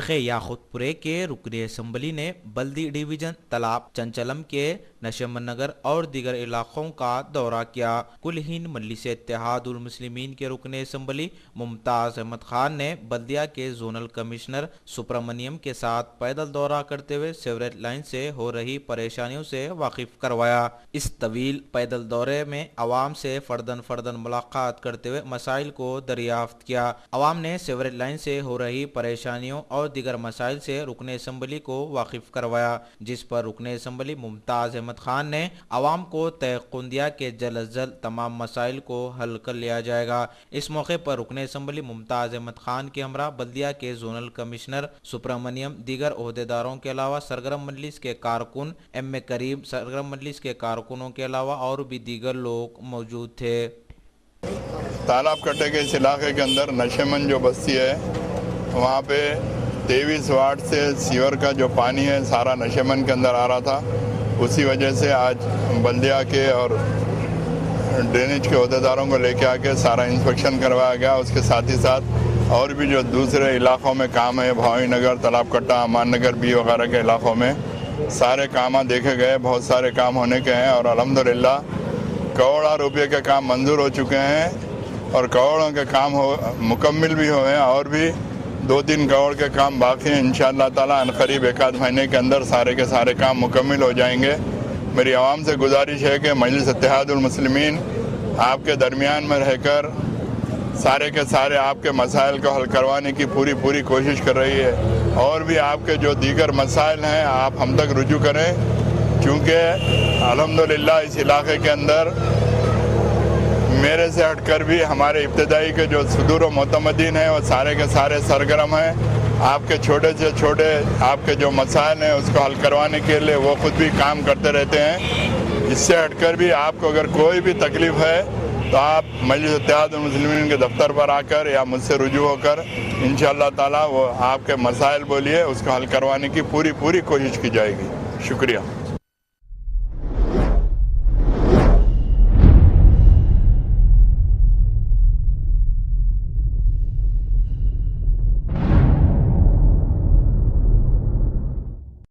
شیخ یاخوتپورے کے رکن اسمبلی نے بلدی ڈویژن تلاب چنچلم کے نشیمن-نگر اور دیگر علاقوں کا دورہ کیا۔ کل ہند مجلس-e-اتحاد المسلمین کے رکن اسمبلی ممتاز احمد خان نے بلدیہ کے زونل کمشنر سبرامنیم کے ساتھ پیدل دورہ کرتے ہوئے سیوریج لائن سے ہو رہی پریشانیوں سے واقف کروایا۔ اس طویل پیدل دورے میں عوام سے فردن ملاقات کرتے ہوئے مسائل کو دریافت کیا۔ عوام نے سیوریج لائن سے ہو رہی پریشانیوں اور دیگر مسائل سے رکن اسمبلی کو واقف کروایا، جس پر رکن اسمبلی ممتاز احمد خان نے عوام کو تیقن دیا کہ جلد از جلد تمام مسائل کو حل کر لیا جائے گا۔ اس موقع پر رکن اسمبلی ممتاز احمد خان کے ہمراہ بلدیہ کے زونل کمشنر سبرامنیم، دیگر عہدیداروں کے علاوہ سرگرم مجلس کے کارکن ایم کریم، سرگرم مجلس کے کارکنوں کے علاوہ اور بھی دیگر لوگ موجود تھے۔ تالاب کٹے کے اس علاقے کے اندر نشیمن جو بستی ہے، وہاں پہ 23 وارڈ سے سیور کا جو پانی ہے سارا نشیمن کے اندر آ رہا تھا۔ اسی وجہ سے آج بلدیہ کے اور ڈرینیج کے عہدیداروں کو لے کے آ کے سارا انسپیکشن کروایا گیا۔ اس کے ساتھ ہی ساتھ اور بھی جو دوسرے علاقوں میں کام ہے، بھاوی نگر، تالاب کٹا، امان نگر بی وغیرہ کے علاقوں میں سارے کام دیکھے گئے۔ بہت سارے کام ہونے کے ہیں اور الحمدللہ کروڑوں روپے کے کام منظور ہو چکے ہیں اور کروڑوں کے کام مکمل بھی ہوئے ہیں اور بھی 2-3 کروڑ کے کام باقی ہیں۔ انشاءاللہ تعالیٰ عنقریب 1-8 مہینے کے اندر سارے کے سارے کام مکمل ہو جائیں گے۔ میری عوام سے گزارش ہے کہ مجلس-اتحاد المسلمین آپ کے درمیان میں رہ کر سارے کے سارے آپ کے مسائل کو حل کروانے کی پوری کوشش کر رہی ہے، اور بھی آپ کے جو دیگر مسائل ہیں آپ ہم تک رجوع کریں، چونکہ الحمدللہ اس علاقے کے اندر میرے سے ہٹ کر بھی ہمارے ابتدائی کے جو صدور و معتمدین ہیں وہ سارے کے سارے سرگرم ہیں۔ آپ کے چھوٹے سے چھوٹے آپ کے جو مسائل ہیں اس کو حل کروانے کے لیے وہ خود بھی کام کرتے رہتے ہیں۔ اس سے ہٹ کر بھی آپ کو اگر کوئی بھی تکلیف ہے تو آپ مجلس-اتحاد المسلمین کے دفتر پر آ کر یا مجھ سے رجوع ہو کر انشاءاللہ تعالیٰ وہ آپ کے مسائل بولیے، اس کو حل کروانے کی پوری کوشش کی جائے گی۔ شکریہ۔